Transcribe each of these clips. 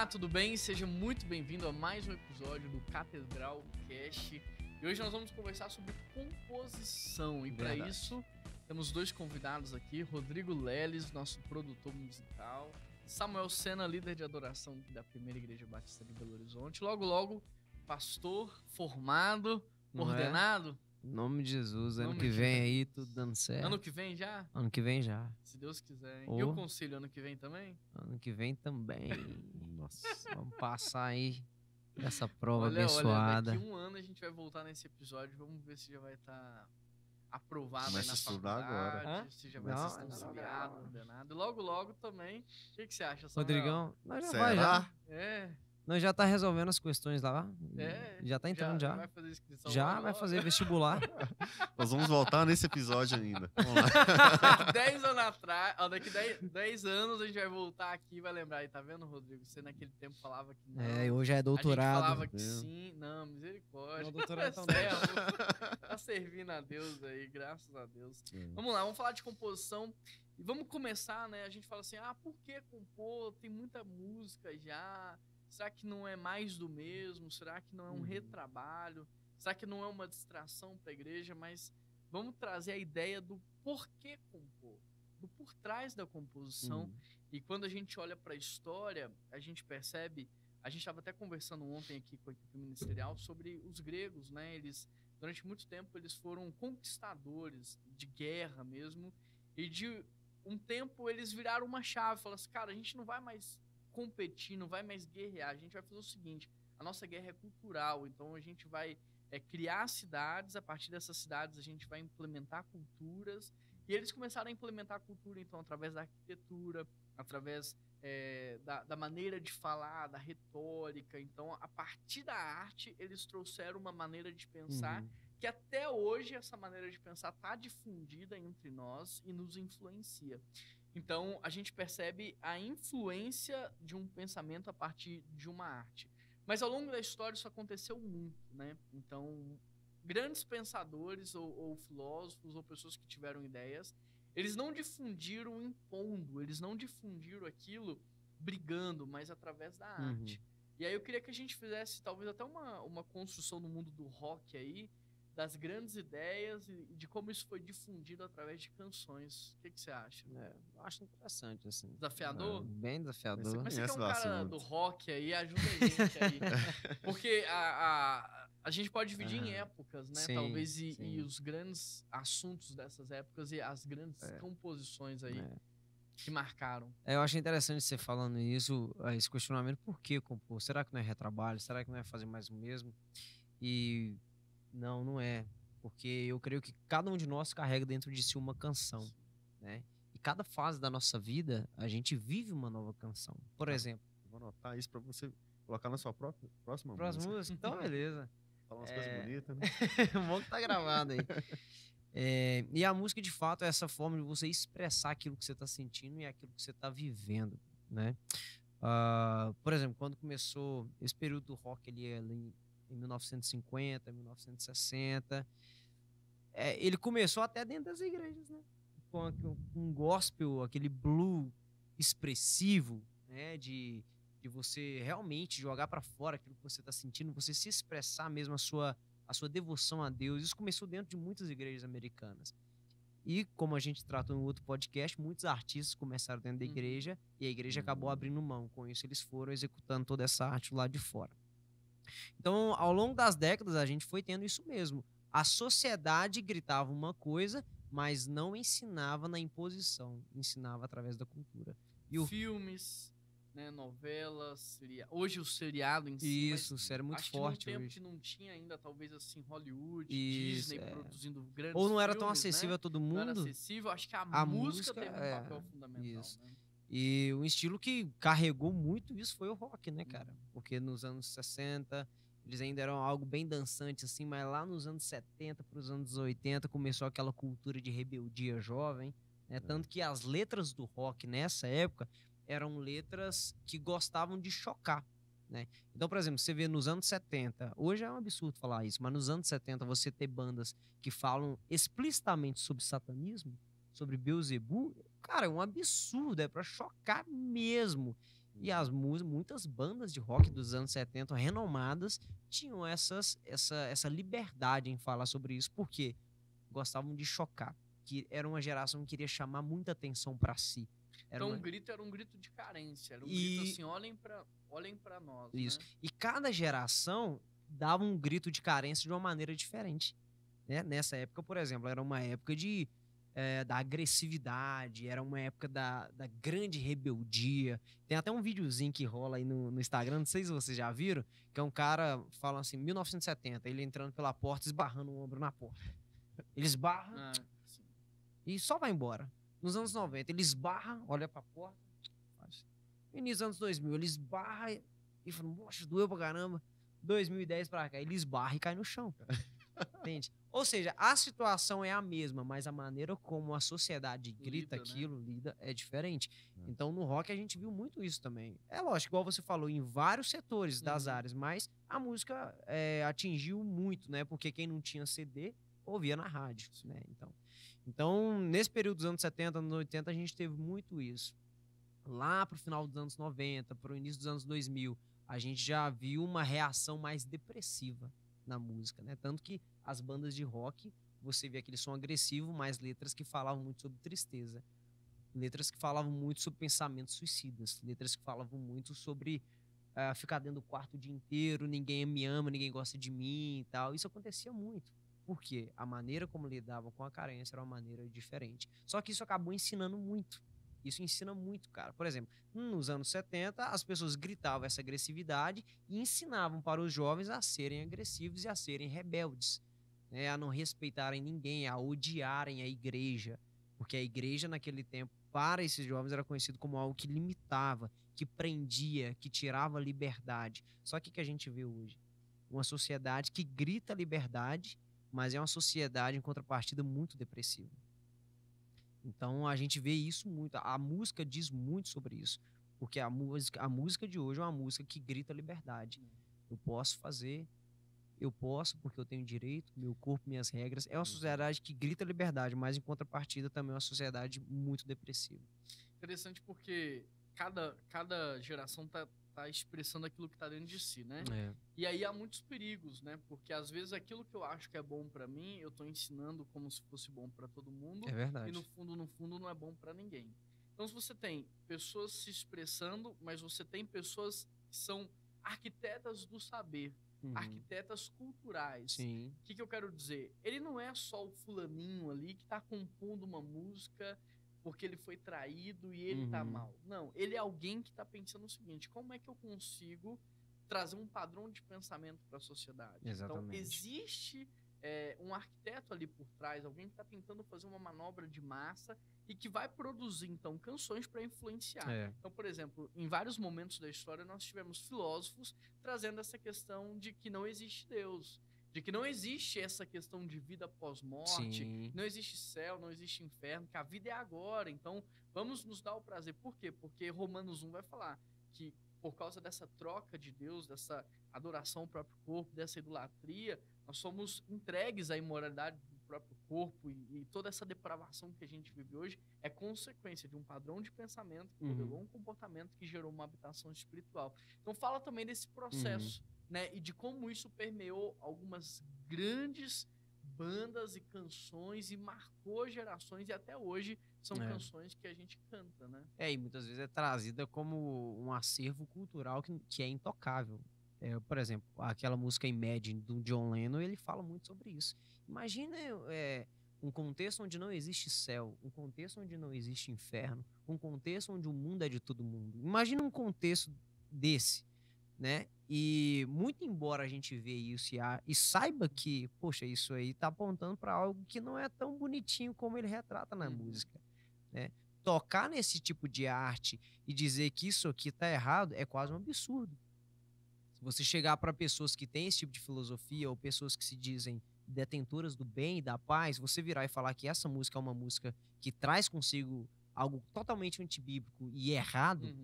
Olá, tudo bem? Seja muito bem-vindo a mais um episódio do Catedral Cast. E hoje nós vamos conversar sobre composição. E para isso, temos dois convidados aqui, Rodrigo Leles, nosso produtor musical, Samuel Sena, líder de adoração da Primeira Igreja Batista de Belo Horizonte. Logo, pastor, formado, ordenado. Em nome de Jesus, ano que vem aí, tudo dando certo. Ano que vem já? Ano que vem já. Se Deus quiser. Hein? E o conselho ano que vem também? Ano que vem também. Nossa, vamos passar aí essa prova abençoada. Olha, daqui um ano a gente vai voltar nesse episódio, vamos ver se já vai estar aprovado aí na faculdade, agora. Se já vai ser conciliado, ordenado. Logo também. O que você acha, Samuel? Rodrigão, nós já vai já. Nós já tá resolvendo as questões lá. Já tá entrando já. Vai fazer inscrição já vai fazer vestibular. Nós vamos voltar nesse episódio ainda. Vamos lá. Daqui 10 anos atrás, daqui 10 anos a gente vai voltar aqui e vai lembrar. Aí, tá vendo, Rodrigo? Você naquele tempo falava que não. Hoje é doutorado. A gente falava que sim. Não, misericórdia. Não, doutorado não. Tá servindo a Deus aí, graças a Deus. Vamos lá, vamos falar de composição. E vamos começar, né? A gente fala assim, por que compor? Tem muita música já. Será que não é mais do mesmo? Será que não é um retrabalho? Será que não é uma distração para a igreja? Mas vamos trazer a ideia do porquê compor, do por trás da composição. E quando a gente olha para a história, a gente percebe, a gente estava até conversando ontem aqui com a equipe ministerial sobre os gregos, né? Eles, durante muito tempo, eles foram conquistadores de guerra mesmo, e de um tempo eles viraram uma chave, falaram assim, cara, a gente não vai mais competir, não vai mais guerrear, a gente vai fazer o seguinte, a nossa guerra é cultural, então a gente vai criar cidades, a partir dessas cidades a gente vai implementar culturas, e eles começaram a implementar a cultura, então, através da arquitetura, através da maneira de falar, da retórica, então, a partir da arte, eles trouxeram uma maneira de pensar, que até hoje essa maneira de pensar está difundida entre nós e nos influencia. Então, a gente percebe a influência de um pensamento a partir de uma arte. Mas, ao longo da história, isso aconteceu muito, né? Então, grandes pensadores ou filósofos ou pessoas que tiveram ideias, eles não difundiram impondo, eles não difundiram aquilo brigando, mas através da arte. E aí eu queria que a gente fizesse, talvez, até uma construção no mundo do rock aí, das grandes ideias e de como isso foi difundido através de canções. O que você acha? Eu acho interessante, assim. Desafiador? Bem desafiador. Mas você que é um cara do rock aí, ajuda a gente aí. Porque a gente pode dividir em épocas, né? Sim, talvez, e os grandes assuntos dessas épocas e as grandes composições aí que marcaram. Eu achei interessante você falando isso, esse questionamento, por que compor? Será que não é retrabalho? Será que não é fazer mais o mesmo? E não é, porque eu creio que cada um de nós carrega dentro de si uma canção, né? E cada fase da nossa vida, a gente vive uma nova canção. Por exemplo... Vou anotar isso para você colocar na sua próxima música. Então, beleza. Falar umas coisas bonitas, né? Bom que tá gravado aí. E a música, de fato, é essa forma de você expressar aquilo que você tá sentindo e aquilo que você tá vivendo, né? Por exemplo, quando começou esse período do rock ali em 1950, 1960. Ele começou até dentro das igrejas, né? Com um gospel, aquele blue expressivo, né? De você realmente jogar para fora aquilo que você está sentindo, você se expressar mesmo a sua devoção a Deus. Isso começou dentro de muitas igrejas americanas. E, como a gente tratou no outro podcast, muitos artistas começaram dentro da igreja e a igreja acabou abrindo mão. Com isso, eles foram executando toda essa arte lá de fora. Então, ao longo das décadas, a gente foi tendo isso mesmo. A sociedade gritava uma coisa, mas não ensinava na imposição, ensinava através da cultura. E filmes, né, novelas, hoje o seriado em si. Isso, série muito forte hoje. Hoje. Que não tinha ainda, talvez assim, Hollywood, isso, Disney produzindo grandes ou não era filmes, tão acessível, né, a todo mundo. Não era acessível, acho que a música teve um papel fundamental. Isso. Né? E um estilo que carregou muito isso foi o rock, né, cara? Porque nos anos 60, eles ainda eram algo bem dançante, assim, mas lá nos anos 70 para os anos 80 começou aquela cultura de rebeldia jovem, né? Tanto que as letras do rock nessa época eram letras que gostavam de chocar, né? Então, por exemplo, você vê nos anos 70, hoje é um absurdo falar isso, mas nos anos 70 você ter bandas que falam explicitamente sobre satanismo, sobre Beelzebub, cara, é um absurdo, é pra chocar mesmo. E muitas bandas de rock dos anos 70, renomadas, tinham essa liberdade em falar sobre isso, porque gostavam de chocar. Que era uma geração que queria chamar muita atenção para si. Então o grito era um grito de carência. Era um grito assim, olhem pra nós. Isso. Né? E cada geração dava um grito de carência de uma maneira diferente. Né? Nessa época, por exemplo, era uma época da agressividade, era uma época da grande rebeldia. Tem até um videozinho que rola aí no Instagram, não sei se vocês já viram, que é um cara falando assim, 1970, ele entrando pela porta, esbarrando o ombro na porta. Ele esbarra e só vai embora. Nos anos 90, ele esbarra, olha pra porta, faz. E nos anos 2000, ele esbarra e fala, poxa, doeu pra caramba. 2010 pra cá, ele esbarra e cai no chão. Entende? Ou seja, a situação é a mesma, mas a maneira como a sociedade grita aquilo, lida, é diferente. Então, no rock, a gente viu muito isso também. É lógico, igual você falou, em vários setores das áreas, mas a música atingiu muito, né? Porque quem não tinha CD, ouvia na rádio, né? Então, nesse período dos anos 70, anos 80, a gente teve muito isso. Lá pro final dos anos 90, pro início dos anos 2000, a gente já viu uma reação mais depressiva na música, né? Tanto que as bandas de rock, você vê aquele som agressivo, mas letras que falavam muito sobre tristeza. Letras que falavam muito sobre pensamentos suicidas. Letras que falavam muito sobre ficar dentro do quarto o dia inteiro, ninguém me ama, ninguém gosta de mim e tal. Isso acontecia muito. Por quê? A maneira como lidavam com a carência era uma maneira diferente. Só que isso acabou ensinando muito. Isso ensina muito, cara. Por exemplo, nos anos 70, as pessoas gritavam essa agressividade e ensinavam para os jovens a serem agressivos e a serem rebeldes, né? A não respeitarem ninguém, a odiarem a igreja. Porque a igreja, naquele tempo, para esses jovens, era conhecido como algo que limitava, que prendia, que tirava a liberdade. Só que o que a gente vê hoje? Uma sociedade que grita liberdade, mas é uma sociedade, em contrapartida, muito depressiva. Então, a gente vê isso muito. A música diz muito sobre isso. Porque a música de hoje é uma música que grita liberdade. Eu posso fazer, eu posso porque eu tenho direito, meu corpo, minhas regras. É uma sociedade que grita liberdade, mas, em contrapartida, também é uma sociedade muito depressiva. Interessante porque cada geração tá expressando aquilo que tá dentro de si, né? E aí há muitos perigos, né? Porque às vezes aquilo que eu acho que é bom pra mim, eu tô ensinando como se fosse bom pra todo mundo. É verdade. E no fundo não é bom pra ninguém. Então se você tem pessoas se expressando, mas você tem pessoas que são arquitetas do saber, arquitetas culturais. Sim. O que eu quero dizer? Ele não é só o fulaninho ali que tá compondo uma música porque ele foi traído e ele tá mal. Não, ele é alguém que tá pensando o seguinte, como é que eu consigo trazer um padrão de pensamento para a sociedade? Exatamente. Então, existe um arquiteto ali por trás, alguém que tá tentando fazer uma manobra de massa e que vai produzir, então, canções para influenciar. Então, por exemplo, em vários momentos da história, nós tivemos filósofos trazendo essa questão de que não existe Deus, de que não existe essa questão de vida pós-morte, não existe céu, não existe inferno, que a vida é agora, então vamos nos dar o prazer. Por quê? Porque Romanos 1 vai falar que por causa dessa troca de Deus, dessa adoração ao próprio corpo, dessa idolatria, nós somos entregues à imoralidade do próprio corpo e toda essa depravação que a gente vive hoje é consequência de um padrão de pensamento que revelou um comportamento que gerou uma habitação espiritual. Então fala também desse processo, né, e de como isso permeou algumas grandes bandas e canções e marcou gerações e até hoje são canções que a gente canta, né? E muitas vezes é trazida como um acervo cultural que é intocável. Por exemplo, aquela música Imagine do John Lennon, ele fala muito sobre isso. Imagina um contexto onde não existe céu, um contexto onde não existe inferno, um contexto onde o mundo é de todo mundo. Imagina um contexto desse, né? E muito embora a gente vê isso e saiba que, poxa, isso aí tá apontando para algo que não é tão bonitinho como ele retrata na música, né? Tocar nesse tipo de arte e dizer que isso aqui tá errado é quase um absurdo. Se você chegar para pessoas que têm esse tipo de filosofia ou pessoas que se dizem detentoras do bem e da paz, você virar e falar que essa música é uma música que traz consigo algo totalmente antibíblico e errado,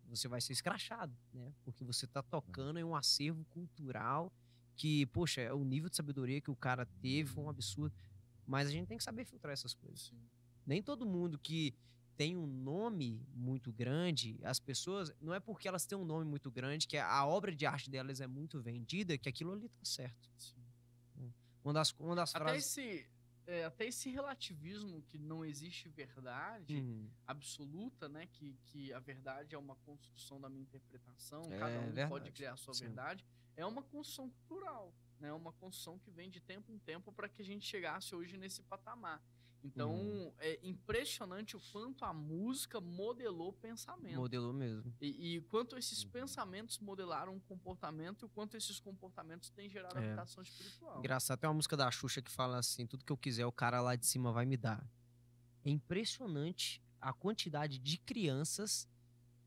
você vai ser escrachado, né? Porque você tá tocando em um acervo cultural que, poxa, o nível de sabedoria que o cara teve foi um absurdo. Mas a gente tem que saber filtrar essas coisas. Nem todo mundo que tem um nome muito grande, as pessoas, não é porque elas têm um nome muito grande, que a obra de arte delas é muito vendida, que aquilo ali tá certo. Sim. Uma das Até frases... até esse relativismo que não existe verdade absoluta, né? Que a verdade é uma construção da minha interpretação, cada um verdade. pode criar a sua Sim. verdade, é uma construção cultural, né? É uma construção que vem de tempo em tempo para que a gente chegasse hoje nesse patamar. Então, é impressionante o quanto a música modelou pensamento. Modelou mesmo. E quanto esses pensamentos modelaram um comportamento e o quanto esses comportamentos têm gerado habitação espiritual. Engraçado, tem uma música da Xuxa que fala assim, tudo que eu quiser o cara lá de cima vai me dar. É impressionante a quantidade de crianças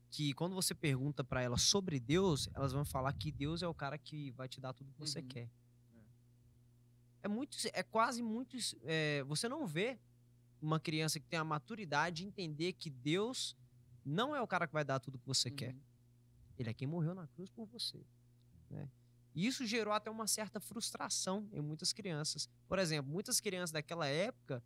que quando você pergunta pra elas sobre Deus, elas vão falar que Deus é o cara que vai te dar tudo que você quer. É quase muito... você não vê uma criança que tem a maturidade de entender que Deus não é o cara que vai dar tudo que você quer. Ele é quem morreu na cruz por você. Né? E isso gerou até uma certa frustração em muitas crianças. Por exemplo, muitas crianças daquela época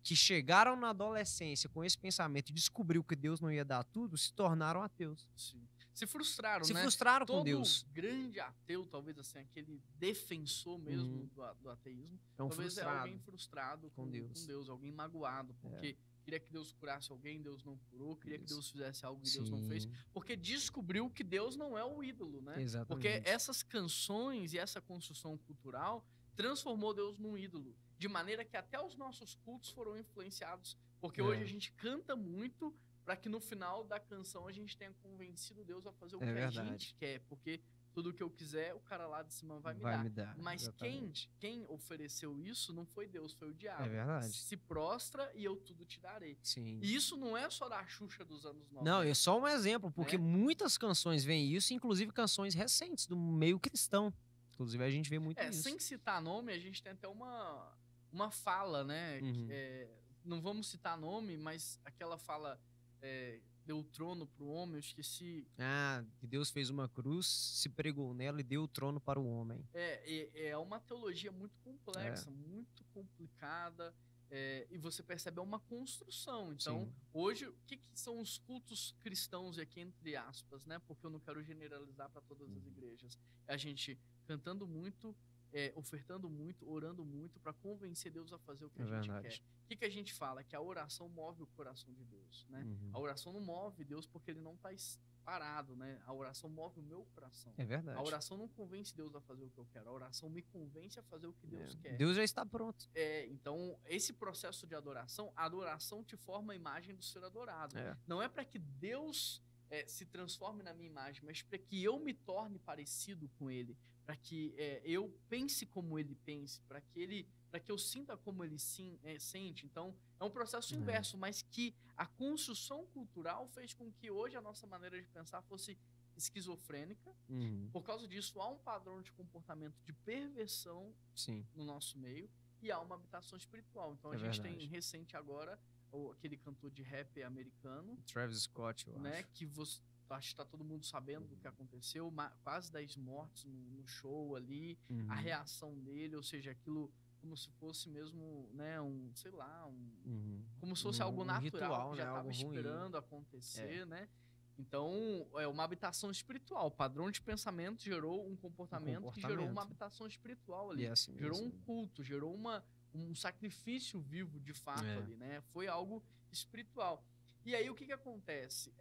que chegaram na adolescência com esse pensamento e descobriu que Deus não ia dar tudo, se tornaram ateus. Sim. Se frustraram, Se né? frustraram com Todo Deus. grande ateu, talvez assim, aquele defensor mesmo do ateísmo, talvez é alguém frustrado com Deus, alguém magoado, porque queria que Deus curasse alguém, Deus não curou, queria que Deus fizesse algo e Deus não fez, porque descobriu que Deus não é o ídolo, né? Exatamente. Porque essas canções e essa construção cultural transformou Deus num ídolo, de maneira que até os nossos cultos foram influenciados, porque hoje a gente canta muito para que no final da canção a gente tenha convencido Deus a fazer o que a gente quer, porque tudo que eu quiser, o cara lá de cima vai me dar. Mas quem ofereceu isso não foi Deus, foi o diabo. É verdade. Se prostra e eu tudo te darei. Sim. E isso não é só da Xuxa dos anos 90. Não, é só um exemplo, porque muitas canções veem isso, inclusive canções recentes, do meio cristão. Inclusive a gente vê muito isso. Sem citar nome, a gente tem até uma fala, né? Não vamos citar nome, mas aquela fala... deu o trono para o homem, eu esqueci. Que Deus fez uma cruz, se pregou nela e deu o trono para o homem. É uma teologia muito complexa, muito complicada, e você percebe uma construção. Então, hoje, o que são os cultos cristãos, e aqui entre aspas, né? Porque eu não quero generalizar para todas as igrejas. É a gente cantando muito, ofertando muito, orando muito para convencer Deus a fazer o que a gente quer. O que a gente fala? Que a oração move o coração de Deus, né? A oração não move Deus porque ele não está parado, né? A oração move o meu coração. É verdade. A oração não convence Deus a fazer o que eu quero. A oração me convence a fazer o que Deus quer. Deus já está pronto. Então, esse processo de adoração, a adoração te forma a imagem do ser adorado. Não é para que Deus se transforme na minha imagem, mas para que eu me torne parecido com ele, para que eu pense como ele pense, para que eu sinta como ele sente. Então, é um processo inverso, mas que a construção cultural fez com que hoje a nossa maneira de pensar fosse esquizofrênica. Por causa disso, há um padrão de comportamento de perversão no nosso meio e há uma habitação espiritual. Então, a gente tem recente agora aquele cantor de rap americano, Travis Scott, eu acho. Que acho que tá todo mundo sabendo do que aconteceu, quase 10 mortes no show ali, a reação dele, ou seja, aquilo como se fosse mesmo, né, como se fosse algo natural, ritual, que já estava esperando acontecer, né? Então, é uma habitação espiritual. O padrão de pensamento gerou um comportamento que gerou uma habitação espiritual ali. Gerou um culto, gerou um sacrifício vivo de fato ali, né? Foi algo espiritual. E aí, o que acontece?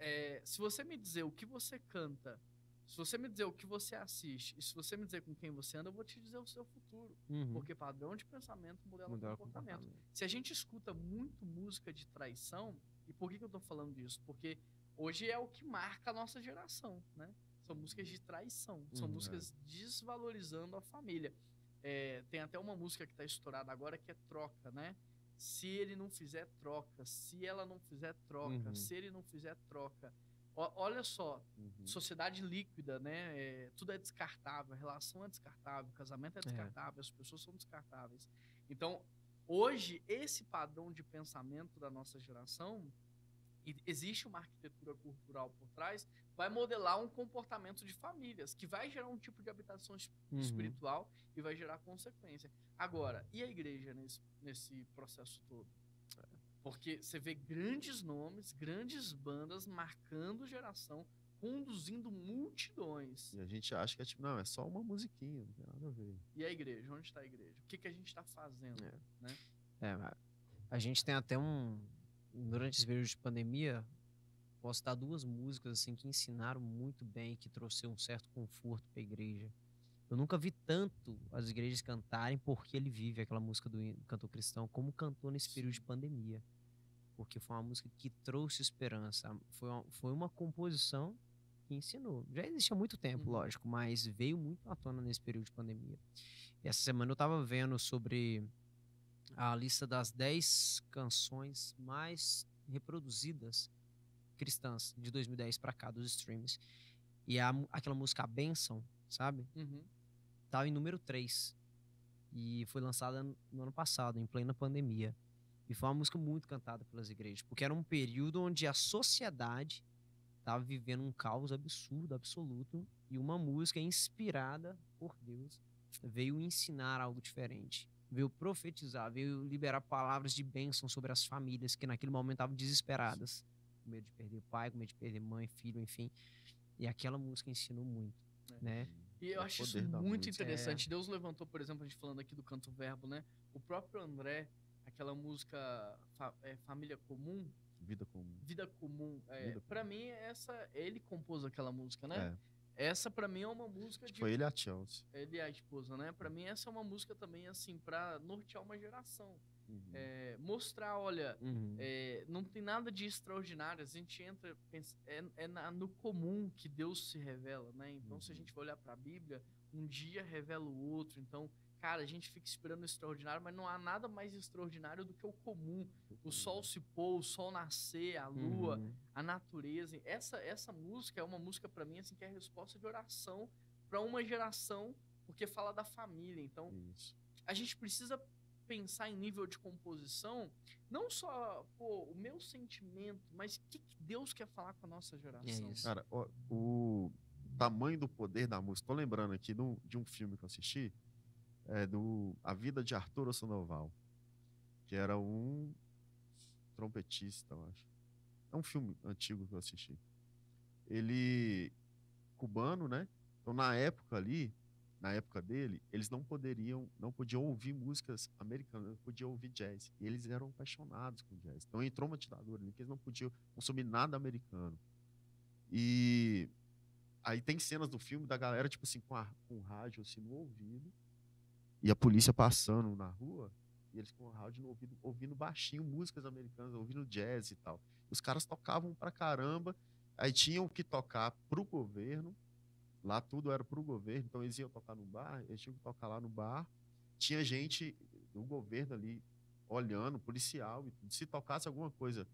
Se você me dizer o que você canta, se você me dizer o que você assiste, e se você me dizer com quem você anda, eu vou te dizer o seu futuro. Porque padrão de pensamento modela o comportamento. Se a gente escuta muito música de traição, e por que eu tô falando disso? Porque hoje é o que marca a nossa geração, né? São músicas de traição, são músicas desvalorizando a família. Tem até uma música que tá estourada agora que é Troca, né? Se ele não fizer troca, se ela não fizer troca, se ele não fizer troca. Olha só, sociedade líquida, né? Tudo é descartável, a relação é descartável, o casamento é descartável, as pessoas são descartáveis. Então, hoje, esse padrão de pensamento da nossa geração, existe uma arquitetura cultural por trás, vai modelar um comportamento de famílias, que vai gerar um tipo de habitação espiritual e vai gerar consequência. Agora, e a igreja nesse processo todo? Porque você vê grandes nomes, grandes bandas marcando geração, conduzindo multidões. E a gente acha que é tipo, não, é só uma musiquinha, não tem nada a ver. E a igreja? Onde está a igreja? O que a gente está fazendo? Né? A gente tem até durante esse período de pandemia, posso dar 2 músicas assim que ensinaram muito bem, que trouxeram um certo conforto para a igreja. Eu nunca vi tanto as igrejas cantarem Porque Ele Vive, aquela música do cantor cristão, como cantou nesse período de pandemia. Porque foi uma música que trouxe esperança. Foi uma composição que ensinou. Já existia há muito tempo, lógico, mas veio muito à tona nesse período de pandemia. E essa semana eu estava vendo sobre a lista das 10 canções mais reproduzidas cristãs de 2010 para cá, dos streams. E aquela música A Bênção, sabe? Tava em número 3. E foi lançada no ano passado, em plena pandemia. E foi uma música muito cantada pelas igrejas, porque era um período onde a sociedade estava vivendo um caos absurdo, absoluto, e uma música inspirada por Deus veio ensinar algo diferente. Veio profetizar, veio liberar palavras de bênção sobre as famílias que naquele momento estavam desesperadas, com medo de perder pai, com medo de perder mãe, filho, enfim. E aquela música ensinou muito, né? E eu acho isso muito interessante. Deus levantou, por exemplo, a gente falando aqui do canto verbo, né? O próprio André, aquela música Família Comum. Vida Comum. Vida Comum. Pra mim, ele compôs aquela música, né? Essa, pra mim, é uma música de... Foi ele e a Chelsea. Ele e a esposa, né? Pra mim, essa é uma música também, assim, pra nortear uma geração. Mostrar, olha, não tem nada de extraordinário. A gente entra, pensa, no comum que Deus se revela, né? Então, se a gente for olhar pra Bíblia, um dia revela o outro. Então, cara, a gente fica esperando o extraordinário, mas não há nada mais extraordinário do que o comum. O sol se pôr, o sol nascer, a lua, a natureza. Essa música é uma música pra mim, assim, que é a resposta de oração pra uma geração, porque fala da família. Então, a gente precisa pensar em nível de composição, não só o meu sentimento, mas o que Deus quer falar com a nossa geração. Cara, o tamanho do poder da música. Tô lembrando aqui de um filme que eu assisti, A Vida de Arturo Sandoval, que era um trompetista, eu acho. É um filme antigo que eu assisti. Ele, cubano, né? Então, na época dele, eles não podiam ouvir músicas americanas, não podiam ouvir jazz. E eles eram apaixonados com jazz. Então entrou uma ditadura ali que eles não podiam consumir nada americano. E aí tem cenas do filme da galera, tipo assim, com o rádio assim no ouvido, e a polícia passando na rua, e eles com o rádio no ouvido, ouvindo baixinho músicas americanas, ouvindo jazz e tal. Os caras tocavam pra caramba, aí tinham que tocar pro governo. Lá tudo era pro governo, então eles iam tocar no bar, eles tinham que tocar lá no bar. Tinha gente do governo ali olhando, policial, e se tocasse alguma coisa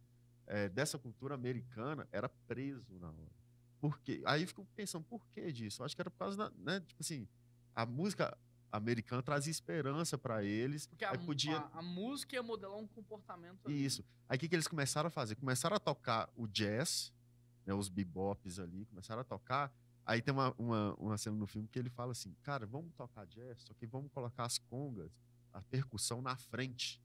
dessa cultura americana, era preso na hora. Por quê? Aí eu fico pensando, por que disso? Eu acho que era por causa né, tipo assim, a música americana trazia esperança para eles. Porque a música ia modelar um comportamento ali. Isso. Aí o que eles começaram a fazer? Começaram a tocar o jazz, né, os bebops ali, começaram a tocar. Aí tem uma cena no filme que ele fala assim, cara, vamos tocar jazz, só que vamos colocar as congas, a percussão na frente.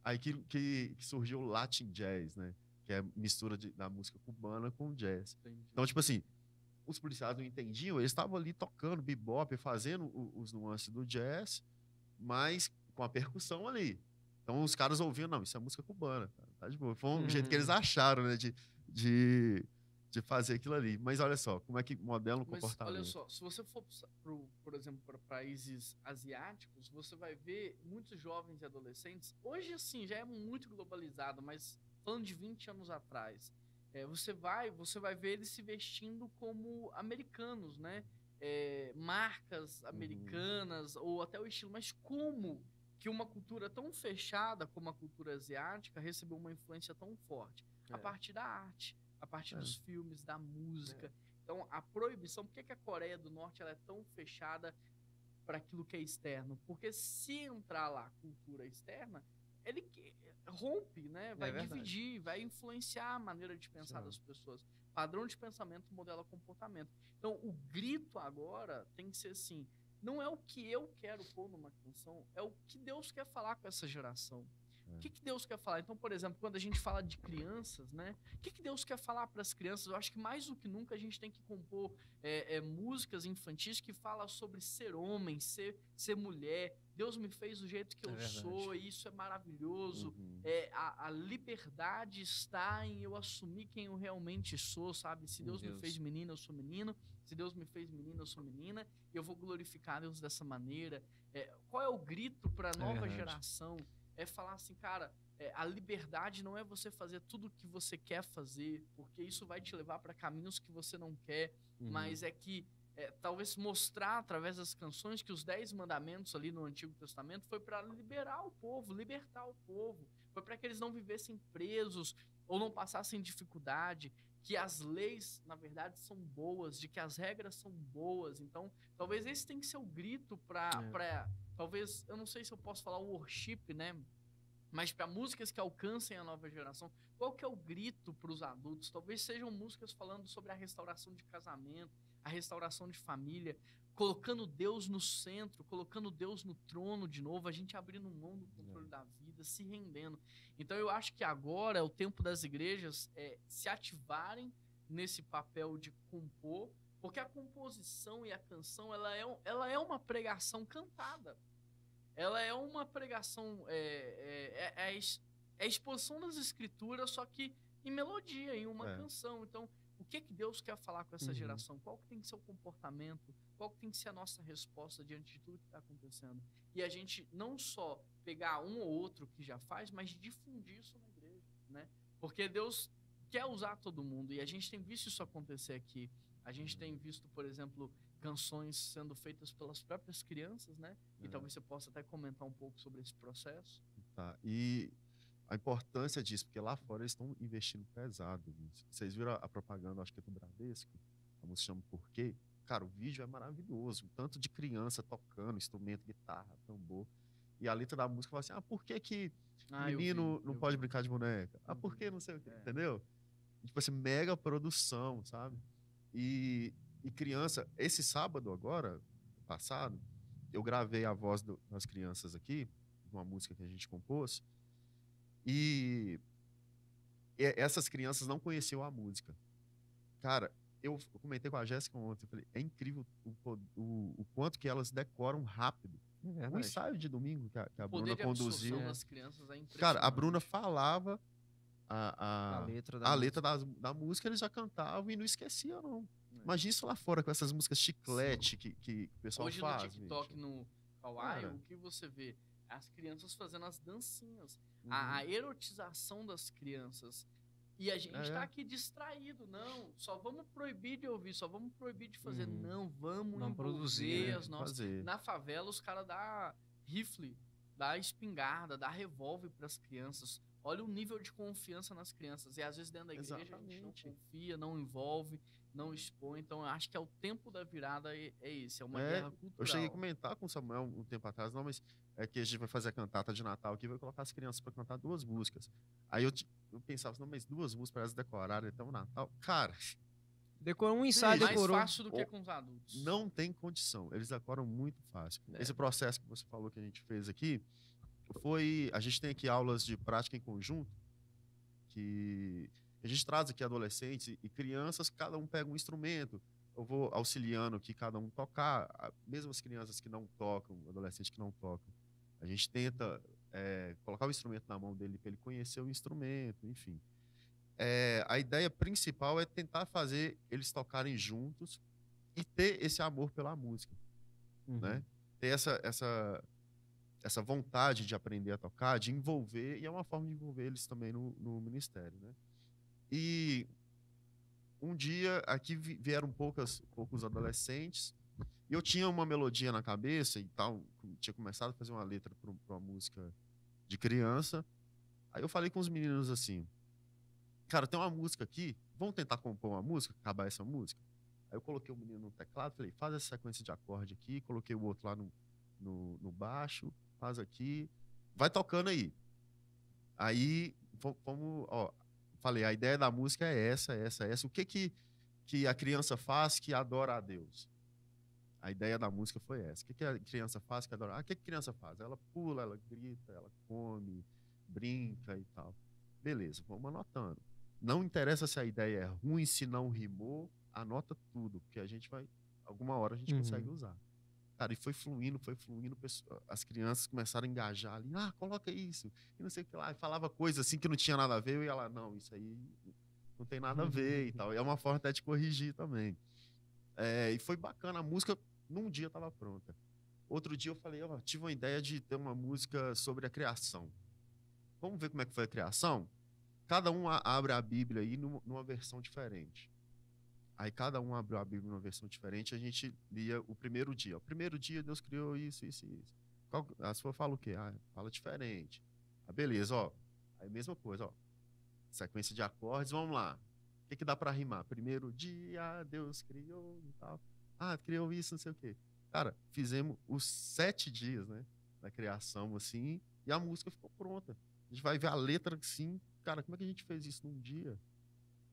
Aí que surgiu o Latin Jazz, né? Que é mistura da música cubana com jazz. Entendi. Então, tipo assim, os policiais não entendiam, eles estavam ali tocando bebop, fazendo os nuances do jazz, mas com a percussão ali. Então os caras ouviam, não, isso é música cubana, cara, tá de boa. Foi um jeito que eles acharam, né, de fazer aquilo ali. Mas olha só, como é que modela o comportamento. Olha só, se você for, por exemplo, para países asiáticos, você vai ver muitos jovens e adolescentes, hoje assim, já é muito globalizado, mas falando de 20 anos atrás, você vai ver eles se vestindo como americanos, né? Marcas americanas, ou até o estilo, mas como que uma cultura tão fechada como a cultura asiática recebeu uma influência tão forte? A partir da arte, a partir dos filmes, da música. Então, a proibição... Por que a Coreia do Norte ela é tão fechada para aquilo que é externo? Porque se entrar lá cultura externa, ele rompe, né? Vai dividir, vai influenciar a maneira de pensar das pessoas. Padrão de pensamento modela comportamento. Então, o grito agora tem que ser assim... Não é o que eu quero pôr numa canção, é o que Deus quer falar com essa geração. O que Deus quer falar? Então, por exemplo, quando a gente fala de crianças, né? O que Deus quer falar para as crianças? Eu acho que mais do que nunca a gente tem que compor músicas infantis que falam sobre ser homem, ser mulher. Deus me fez do jeito que eu sou, e isso é maravilhoso. A liberdade está em eu assumir quem eu realmente sou, sabe? Se Deus me fez menino, eu sou menino. Se Deus me fez menino, eu sou menina. Eu vou glorificar Deus dessa maneira. Qual é o grito para a nova geração? É falar assim, cara, a liberdade não é você fazer tudo o que você quer fazer, porque isso vai te levar para caminhos que você não quer, mas é que talvez mostrar através das canções que os 10 mandamentos ali no Antigo Testamento foi para liberar o povo, libertar o povo, foi para que eles não vivessem presos ou não passassem dificuldade, que as leis, na verdade, são boas, de que as regras são boas. Então, talvez esse tem que ser o grito para talvez, eu não sei se eu posso falar o worship, né? Mas para músicas que alcancem a nova geração, qual que é o grito para os adultos? Talvez sejam músicas falando sobre a restauração de casamento, a restauração de família, colocando Deus no centro, colocando Deus no trono de novo, a gente abrindo mão do controle da vida, se rendendo. Então eu acho que agora é o tempo das igrejas se ativarem nesse papel de compor, porque a composição e a canção ela é uma pregação cantada. Ela é uma pregação, é a exposição das escrituras, só que em melodia, em uma canção. Então, o que Deus quer falar com essa geração? Qual que tem que ser o comportamento? Qual que tem que ser a nossa resposta diante de tudo que está acontecendo? E a gente não só pegar um ou outro que já faz, mas difundir isso na igreja, né? Porque Deus quer usar todo mundo, e a gente tem visto isso acontecer aqui. A gente tem visto, por exemplo, canções sendo feitas pelas próprias crianças, né? E talvez você possa até comentar um pouco sobre esse processo. Tá, e a importância disso, porque lá fora eles estão investindo pesado nisso. Vocês viram a propaganda, acho que é do Bradesco, a música chama Por Quê? Cara, o vídeo é maravilhoso, tanto de criança tocando instrumento, guitarra, tambor, e a letra da música fala assim, por que menino não pode brincar de boneca? Por que não sei o quê, entendeu? E, tipo assim, mega produção, sabe? E criança, esse sábado agora, passado, eu gravei a voz das crianças aqui, uma música que a gente compôs, e essas crianças não conheciam a música. Cara, eu comentei com a Jéssica ontem, eu falei, é incrível o quanto que elas decoram rápido. Um ensaio de domingo que a Bruna conduziu. Das crianças é impressionante. Cara, a Bruna falava a letra da música, eles já cantavam e não esqueciam, não. Imagina isso lá fora, com essas músicas chiclete que o pessoal faz. Hoje no TikTok, no Kawaii, o que você vê? As crianças fazendo as dancinhas. A erotização das crianças. E a gente tá aqui distraído. Não, só vamos proibir de ouvir, só vamos proibir de fazer. Não, vamos produzir as nossas. Na favela, os caras dão rifle, dá espingarda, dá revólver para as crianças. Olha o nível de confiança nas crianças. E às vezes dentro da igreja a gente não confia, não envolve, não expõe. Então eu acho que é o tempo da virada, é esse, é uma guerra cultural. Eu cheguei a comentar com o Samuel um tempo atrás, não, mas é que a gente vai fazer a cantata de Natal aqui, vai colocar as crianças para cantar 2 músicas. Aí eu pensava, não, mas 2 músicas para elas decorarem até o Natal. Cara, decorou um ensaio, decorou. Mais fácil do que com os adultos. Não tem condição, eles decoram muito fácil. Esse processo que você falou que a gente fez aqui, a gente tem aqui aulas de prática em conjunto, que a gente traz aqui adolescentes e crianças, cada um pega um instrumento. Eu vou auxiliando aqui cada um tocar, mesmo as crianças que não tocam, adolescentes que não tocam. A gente tenta colocar o instrumento na mão dele para ele conhecer o instrumento, enfim. A ideia principal é tentar fazer eles tocarem juntos e ter esse amor pela música, né? Ter essa vontade de aprender a tocar, de envolver, e é uma forma de envolver eles também no ministério, né? E um dia aqui vieram poucos adolescentes, e eu tinha uma melodia na cabeça e tal, tinha começado a fazer uma letra para uma música de criança. Aí eu falei com os meninos assim, cara, tem uma música aqui, vamos tentar compor uma música, acabar essa música? Aí eu coloquei o menino no teclado, falei, faz essa sequência de acorde aqui, coloquei o outro lá no baixo, faz aqui, vai tocando aí. Aí, falei, a ideia da música é essa. O que a criança faz que adora a Deus? A ideia da música foi essa. O que a criança faz que adora? O que a criança faz? Ela pula, ela grita, ela come, brinca e tal. Beleza, vamos anotando. Não interessa se a ideia é ruim, se não rimou, anota tudo, porque a gente vai, alguma hora a gente consegue usar. Cara, e foi fluindo, as crianças começaram a engajar ali, coloca isso, e não sei o que lá, e falava coisa assim que não tinha nada a ver, eu ia lá, não, isso aí não tem nada a ver e tal. E é uma forma até de corrigir também. E foi bacana, a música num dia estava pronta. Outro dia eu falei, tive uma ideia de ter uma música sobre a criação. Vamos ver como é que foi a criação? Cada um abre a Bíblia aí numa versão diferente. Aí cada um abriu a Bíblia numa versão diferente, a gente lia o primeiro dia. O primeiro dia Deus criou isso, isso e isso. A sua fala o quê? Fala diferente. Beleza, Aí mesma coisa, sequência de acordes, vamos lá. O que dá para rimar? Primeiro dia Deus criou e tal. Criou isso, não sei o quê. Cara, fizemos os 7 dias, né, da criação, assim, e a música ficou pronta. A gente vai ver a letra assim, cara, como é que a gente fez isso num dia?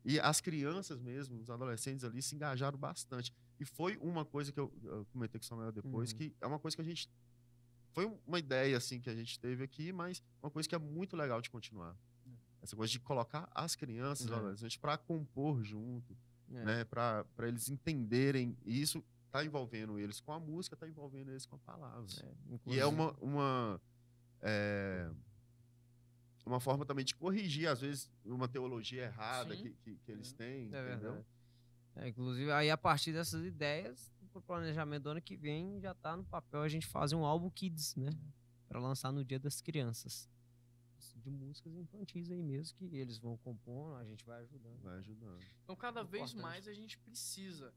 E as crianças mesmo, os adolescentes ali, se engajaram bastante. E foi uma coisa que eu comentei com o Samuel depois, que é uma coisa que a gente... Foi uma ideia, assim, que a gente teve aqui, mas uma coisa que é muito legal de continuar. Essa coisa de colocar as crianças, os adolescentes, para compor junto, né? Para eles entenderem. E isso tá envolvendo eles com a música, tá envolvendo eles com a palavra. E é uma forma também de corrigir, às vezes, uma teologia errada que eles têm, entendeu? Inclusive, aí a partir dessas ideias, pro planejamento do ano que vem, já tá no papel a gente fazer um álbum Kids, né? Para lançar no Dia das Crianças. De músicas infantis aí mesmo, que eles vão compondo, a gente vai ajudando. Então, cada vez mais a gente precisa.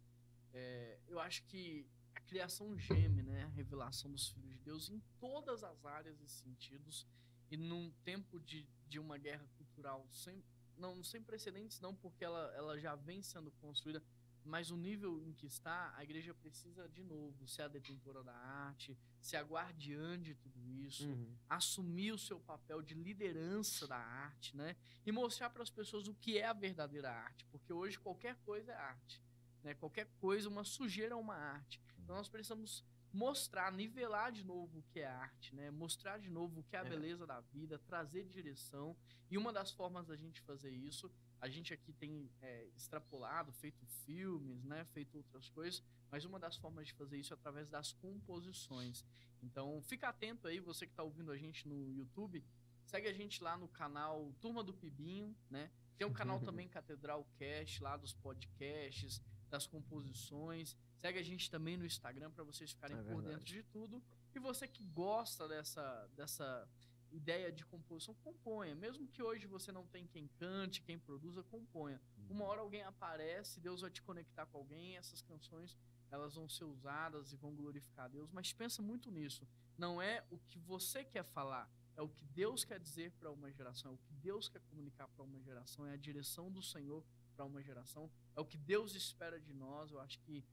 Eu acho que a criação geme, né? A revelação dos filhos de Deus em todas as áreas e sentidos. E num tempo de uma guerra cultural sem precedentes, não, porque ela já vem sendo construída, mas o nível em que está, a igreja precisa, de novo, ser a detentora da arte, ser a guardiã de tudo isso, assumir o seu papel de liderança da arte, né? E mostrar para as pessoas o que é a verdadeira arte, porque hoje qualquer coisa é arte, né? Qualquer coisa, uma sujeira é uma arte. Então nós precisamos mostrar, nivelar de novo o que é arte, né? Mostrar de novo o que é a beleza da vida, trazer direção. E uma das formas da gente fazer isso, a gente aqui tem extrapolado, feito filmes, né? Feito outras coisas, mas uma das formas de fazer isso é através das composições. Então, fica atento aí, você que está ouvindo a gente no YouTube, segue a gente lá no canal Turma do Pibinho, né? Tem um canal também Catedral Cast, lá dos podcasts, das composições. Segue a gente também no Instagram para vocês ficarem por dentro de tudo. E você que gosta dessa ideia de composição, componha. Mesmo que hoje você não tenha quem cante, quem produza, componha. Uma hora alguém aparece, Deus vai te conectar com alguém, essas canções elas vão ser usadas e vão glorificar a Deus. Mas pensa muito nisso. Não é o que você quer falar, é o que Deus quer dizer para uma geração, é o que Deus quer comunicar para uma geração, é a direção do Senhor para uma geração, é o que Deus espera de nós. Eu acho que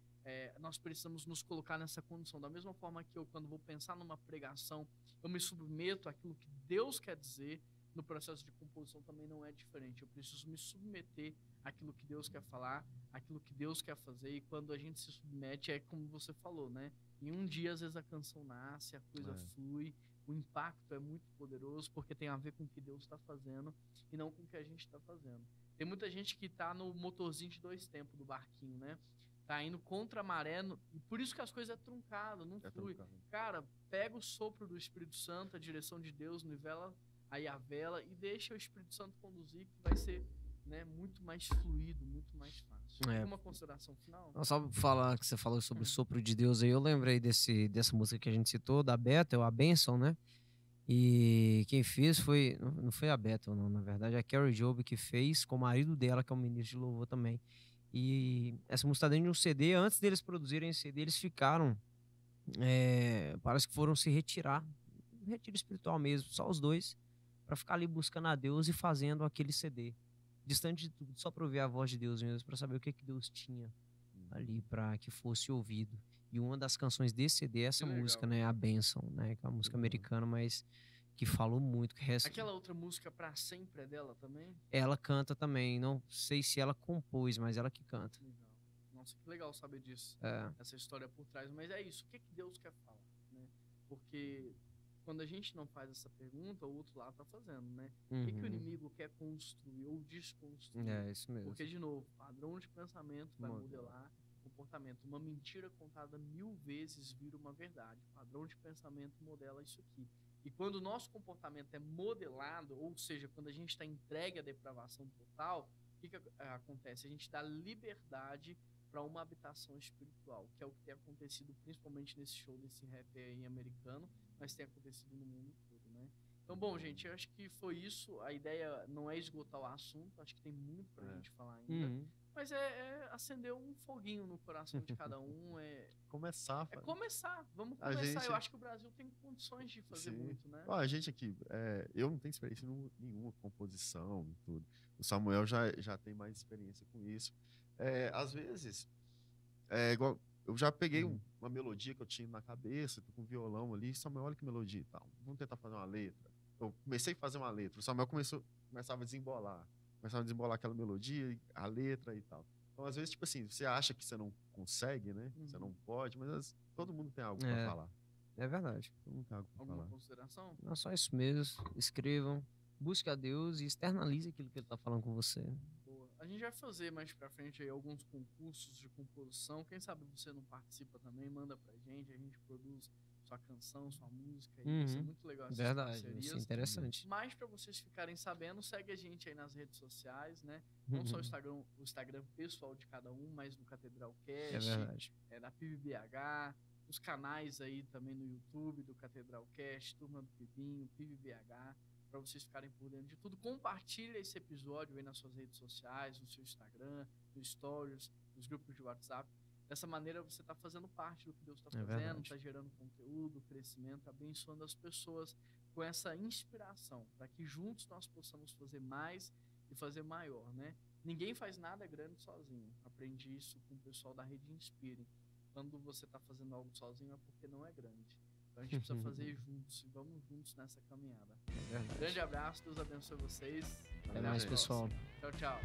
nós precisamos nos colocar nessa condição. Da mesma forma que eu, quando vou pensar numa pregação, eu me submeto àquilo que Deus quer dizer, no processo de composição também não é diferente. Eu preciso me submeter àquilo que Deus quer falar, àquilo que Deus quer fazer, e quando a gente se submete, é como você falou, né? Em um dia, às vezes, a canção nasce, a coisa flui, o impacto é muito poderoso, porque tem a ver com o que Deus está fazendo e não com o que a gente está fazendo. Tem muita gente que está no motorzinho de 2 tempos do barquinho, né? Tá indo contra a maré, e por isso que as coisas é truncado, não flui. Cara, pega o sopro do Espírito Santo, a direção de Deus, nivela aí a vela e deixa o Espírito Santo conduzir, que vai ser, né, muito mais fluido, muito mais fácil. Alguma consideração final? Só pra falar que você falou sobre o sopro de Deus aí, eu lembrei dessa música que a gente citou, da Bethel, a Bênção, né? E quem fez não foi a Bethel, não, na verdade, a Carrie Job que fez com o marido dela, que é um ministro de louvor também. E essa música tá dentro de um CD. Antes deles produzirem esse CD, eles ficaram, parece que foram se retirar, um retiro espiritual mesmo, só os dois, para ficar ali buscando a Deus e fazendo aquele CD, distante de tudo, só para ouvir a voz de Deus mesmo, para saber o que Deus tinha ali para que fosse ouvido. E uma das canções desse CD é essa música, né, A Bênção, né, que é uma música americana, mas que falou muito. Aquela outra música Pra Sempre é dela também? Ela canta também, não sei se ela compôs, mas ela que canta. Legal. Nossa, que legal saber disso, essa história por trás. Mas é isso, o que Deus quer falar, né? Porque quando a gente não faz essa pergunta, o outro lado tá fazendo, né? O que o inimigo quer construir ou desconstruir? É, isso mesmo. Porque, de novo, padrão de pensamento vai modelar comportamento. Uma mentira contada 1000 vezes vira uma verdade. Padrão de pensamento modela isso aqui. E quando o nosso comportamento é modelado, ou seja, quando a gente está entregue à depravação total, o que acontece? A gente dá liberdade para uma habitação espiritual, que é o que tem acontecido principalmente nesse show desse rap aí americano, mas tem acontecido no mundo todo, né? Então, bom, gente, eu acho que foi isso. A ideia não é esgotar o assunto, acho que tem muito pra gente falar ainda. Mas é acender um foguinho no coração de cada um. Começar. Vamos começar. Eu acho que o Brasil tem condições de fazer muito, né? A gente aqui, eu não tenho experiência nenhuma com composição e tudo. O Samuel já tem mais experiência com isso. Às vezes, igual, eu já peguei uma melodia que eu tinha na cabeça, tô com um violão ali, Samuel, olha que melodia e tal. Vamos tentar fazer uma letra. Eu comecei a fazer uma letra, o Samuel começava a desembolar. Começava a desembolar aquela melodia, a letra e tal. Então, às vezes, tipo assim, você acha que você não consegue, né? Você não pode, mas todo mundo tem algo pra falar. É verdade. Todo mundo tem algo pra Alguma falar. consideração? Não, só isso mesmo. Escrevam, busque a Deus e externalize aquilo que ele tá falando com você. Boa. A gente vai fazer mais pra frente aí alguns concursos de composição. Quem sabe você não participa também, manda pra gente, a gente produz sua canção, sua música. Vai ser muito legal essas Verdade, parcerias. isso é interessante. Mas para vocês ficarem sabendo, segue a gente aí nas redes sociais, né? Não só o Instagram pessoal de cada um, mas no Catedral Cast, É verdade. Da PIBBH, os canais aí também no YouTube do Catedral Cast, Turma do Pibinho, PIBBH, para vocês ficarem por dentro de tudo. Compartilha esse episódio aí nas suas redes sociais, no seu Instagram, no Stories, nos grupos de WhatsApp. Dessa maneira você está fazendo parte do que Deus está fazendo, está gerando conteúdo, crescimento, abençoando as pessoas com essa inspiração, para que juntos nós possamos fazer mais e fazer maior, né? Ninguém faz nada grande sozinho. Aprendi isso com o pessoal da Rede Inspire. Quando você está fazendo algo sozinho é porque não é grande. Então a gente precisa fazer juntos e vamos juntos nessa caminhada. Grande abraço, Deus abençoe vocês. Até mais, pessoal. Tchau, tchau.